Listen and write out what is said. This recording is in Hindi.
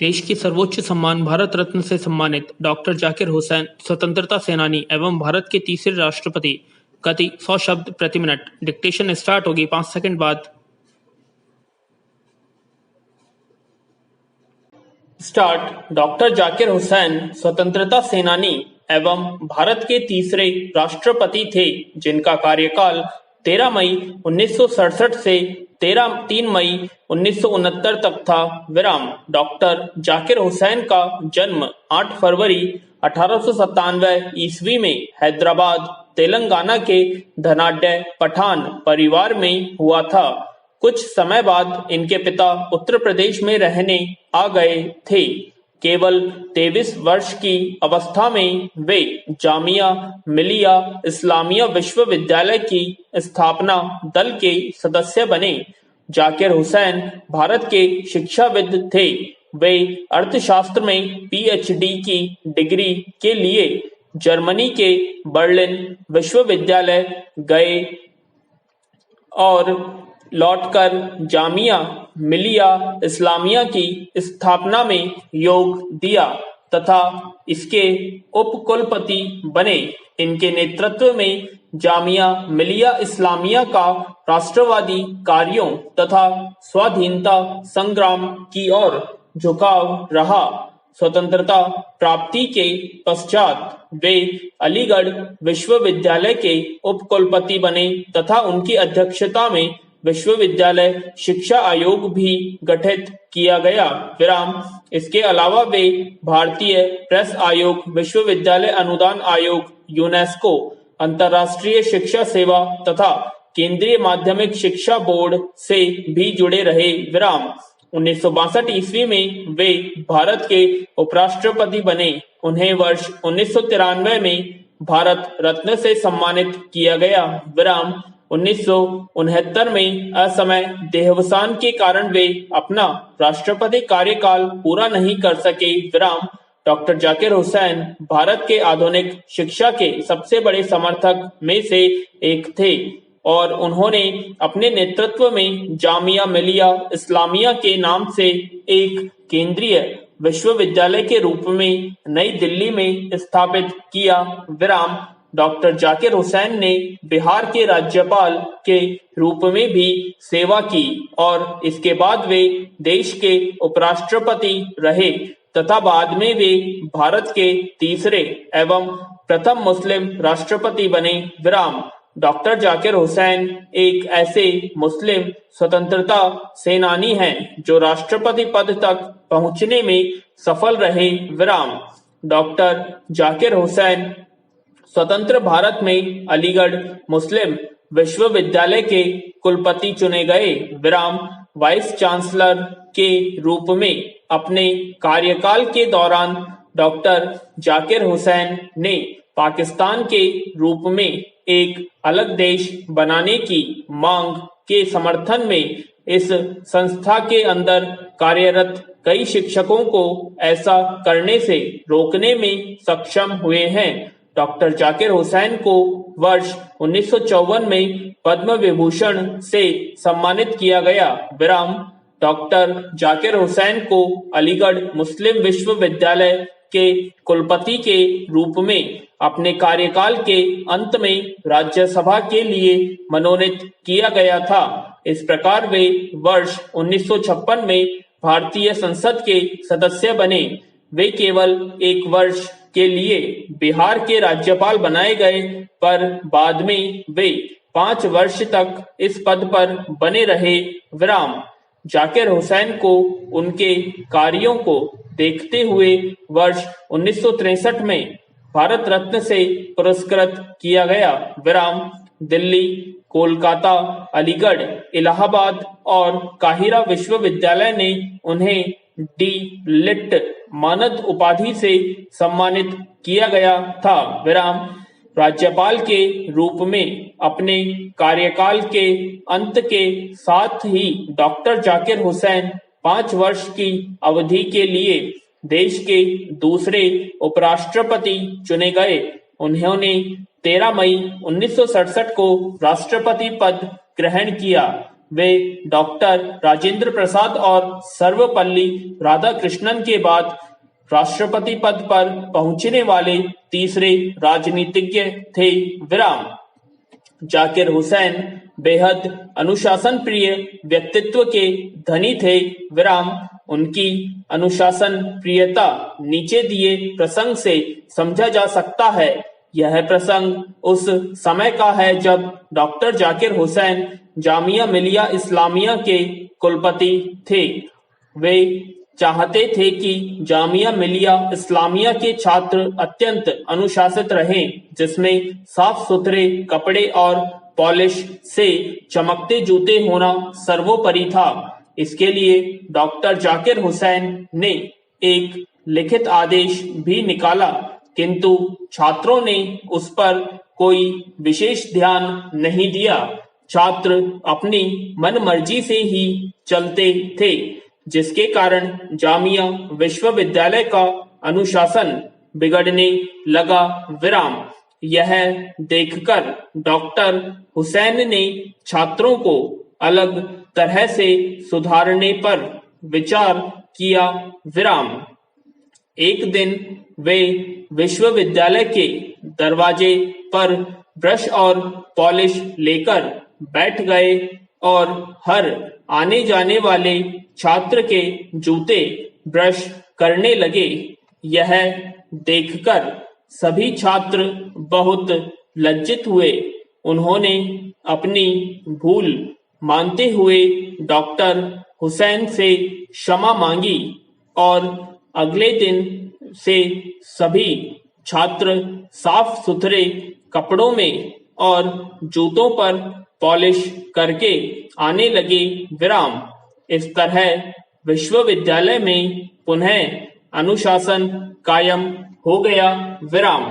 देश की सर्वोच्च सम्मान भारत रत्न से सम्मानित डॉक्टर जाकिर हुसैन स्वतंत्रता सेनानी एवं भारत के तीसरे राष्ट्रपति। गति 100 शब्द प्रति मिनट। डिक्टेशन स्टार्ट होगी 5 सेकंड बाद। स्टार्ट। डॉक्टर जाकिर हुसैन स्वतंत्रता सेनानी एवं भारत के तीसरे राष्ट्रपति थे, जिनका कार्यकाल 13 मई 1967 से 3 मई 1969 तक था। विराम। डॉक्टर जाकिर हुसैन का जन्म 8 फरवरी 1897 ईस्वी में हैदराबाद, तेलंगाना के धनाढ्य पठान परिवार में हुआ था। कुछ समय बाद इनके पिता उत्तर प्रदेश में रहने आ गए थे। केवल 23 वर्ष की अवस्था में वे जामिया मिलिया इस्लामिया विश्वविद्यालय की स्थापना दल के सदस्य बने। जाकिर हुसैन भारत के शिक्षाविद थे। वे अर्थशास्त्र में पीएचडी की डिग्री के लिए जर्मनी के बर्लिन विश्वविद्यालय गए और लौटकर जामिया मिलिया इस्लामिया की स्थापना में योग दिया तथा इसके उपकुलपति बने। इनके नेतृत्व में जामिया मिलिया इस्लामिया का राष्ट्रवादी कार्यों तथा स्वाधीनता संग्राम की ओर झुकाव रहा। स्वतंत्रता प्राप्ति के पश्चात वे अलीगढ़ विश्वविद्यालय के उपकुलपति बने तथा उनकी अध्यक्षता में विश्वविद्यालय शिक्षा आयोग भी गठित किया गया। विराम। इसके अलावा वे भारतीय प्रेस आयोग, विश्वविद्यालय अनुदान आयोग, यूनेस्को, अंतर्राष्ट्रीय शिक्षा सेवा तथा केंद्रीय माध्यमिक शिक्षा बोर्ड से भी जुड़े रहे। विराम। 1962 ईस्वी में वे भारत के उपराष्ट्रपति बने। उन्हें वर्ष 1993 में भारत रत्न से सम्मानित किया गया। विराम। 1969 में असमय देहावसान के कारण वे अपना राष्ट्रपति कार्यकाल पूरा नहीं कर सके। विराम। डॉक्टर जाकिर हुसैन भारत के आधुनिक शिक्षा के सबसे बड़े समर्थक में से एक थे और उन्होंने अपने नेतृत्व में जामिया मिलिया इस्लामिया के नाम से एक केंद्रीय विश्वविद्यालय के रूप में नई दिल्ली में स्थापित किया। विराम। डॉक्टर जाकिर हुसैन ने बिहार के राज्यपाल के रूप में भी सेवा की और इसके बाद वे देश के उपराष्ट्रपति रहे तथा बाद में वे भारत के तीसरे एवं प्रथम मुस्लिम राष्ट्रपति बने। विराम। डॉक्टर जाकिर हुसैन एक ऐसे मुस्लिम स्वतंत्रता सेनानी हैं जो राष्ट्रपति पद तक पहुंचने में सफल रहे। विराम। डॉक्टर जाकिर हुसैन स्वतंत्र भारत में अलीगढ़ मुस्लिम विश्वविद्यालय के कुलपति चुने गए। विराम। वाइस चांसलर के रूप में अपने कार्यकाल के दौरान डॉक्टर जाकिर हुसैन ने पाकिस्तान के रूप में एक अलग देश बनाने की मांग के समर्थन में इस संस्था के अंदर कार्यरत कई शिक्षकों को ऐसा करने से रोकने में सक्षम हुए हैं। डॉक्टर जाकिर हुसैन को वर्ष 1954 में पद्म विभूषण से सम्मानित किया गया। विराम। डॉक्टर जाकिर हुसैन को अलीगढ़ मुस्लिम विश्वविद्यालय के कुलपति के रूप में अपने कार्यकाल के अंत में राज्यसभा के लिए मनोनीत किया गया था। इस प्रकार वे वर्ष 1956 में भारतीय संसद के सदस्य बने। वे केवल 1 वर्ष के लिए बिहार के राज्यपाल बनाए गए, पर बाद में वे 5 वर्ष तक इस पद पर बने रहे। विराम। जाकिर हुसैन को उनके कार्यों को देखते हुए वर्ष 1963 में भारत रत्न से पुरस्कृत किया गया। विराम। दिल्ली, कोलकाता, अलीगढ़, इलाहाबाद और काहिरा विश्वविद्यालय ने उन्हें डी लिट मानद उपाधि से सम्मानित किया गया था। विराम। राज्यपाल के रूप में अपने कार्यकाल के अंत के साथ ही डॉक्टर जाकिर हुसैन 5 वर्ष की अवधि के लिए देश के दूसरे उपराष्ट्रपति चुने गए। उन्होंने 13 मई 1967 को राष्ट्रपति पद ग्रहण किया। वे डॉक्टर राजेंद्र प्रसाद और सर्वपल्ली राधाकृष्णन के बाद राष्ट्रपति पद पर पहुंचने वाले तीसरे राजनीतिज्ञ थे। विराम। जाकिर हुसैन बेहद अनुशासन प्रिय व्यक्तित्व के धनी थे। विराम। उनकी अनुशासन प्रियता नीचे दिए प्रसंग से समझा जा सकता है। यह प्रसंग उस समय का है जब डॉक्टर जाकिर हुसैन जामिया मिलिया इस्लामिया के कुलपति थे। वे चाहते थे कि जामिया मिलिया इस्लामिया के छात्र अत्यंत अनुशासित रहें, जिसमें साफ सुथरे कपड़े और पॉलिश से चमकते जूते होना सर्वोपरि था। इसके लिए डॉक्टर जाकिर हुसैन ने एक लिखित आदेश भी निकाला, किंतु छात्रों ने उस पर कोई विशेष ध्यान नहीं दिया। छात्र अपनी मनमर्जी से ही चलते थे, जिसके कारण जामिया विश्वविद्यालय का अनुशासन बिगड़ने लगा। विराम। यह देखकर डॉक्टर हुसैन ने छात्रों को अलग तरह से सुधारने पर विचार किया। विराम। एक दिन वे विश्वविद्यालय के दरवाजे पर ब्रश और पॉलिश लेकर बैठ गए और हर आने जाने वाले छात्र के जूते ब्रश करने लगे। यह देखकर सभी छात्र बहुत लज्जित हुए। उन्होंने अपनी भूल मानते हुए डॉक्टर हुसैन से क्षमा मांगी और अगले दिन से सभी छात्र साफ सुथरे कपड़ों में और जूतों पर पॉलिश करके आने लगे। विराम। इस तरह विश्वविद्यालय में पुनः अनुशासन कायम हो गया। विराम।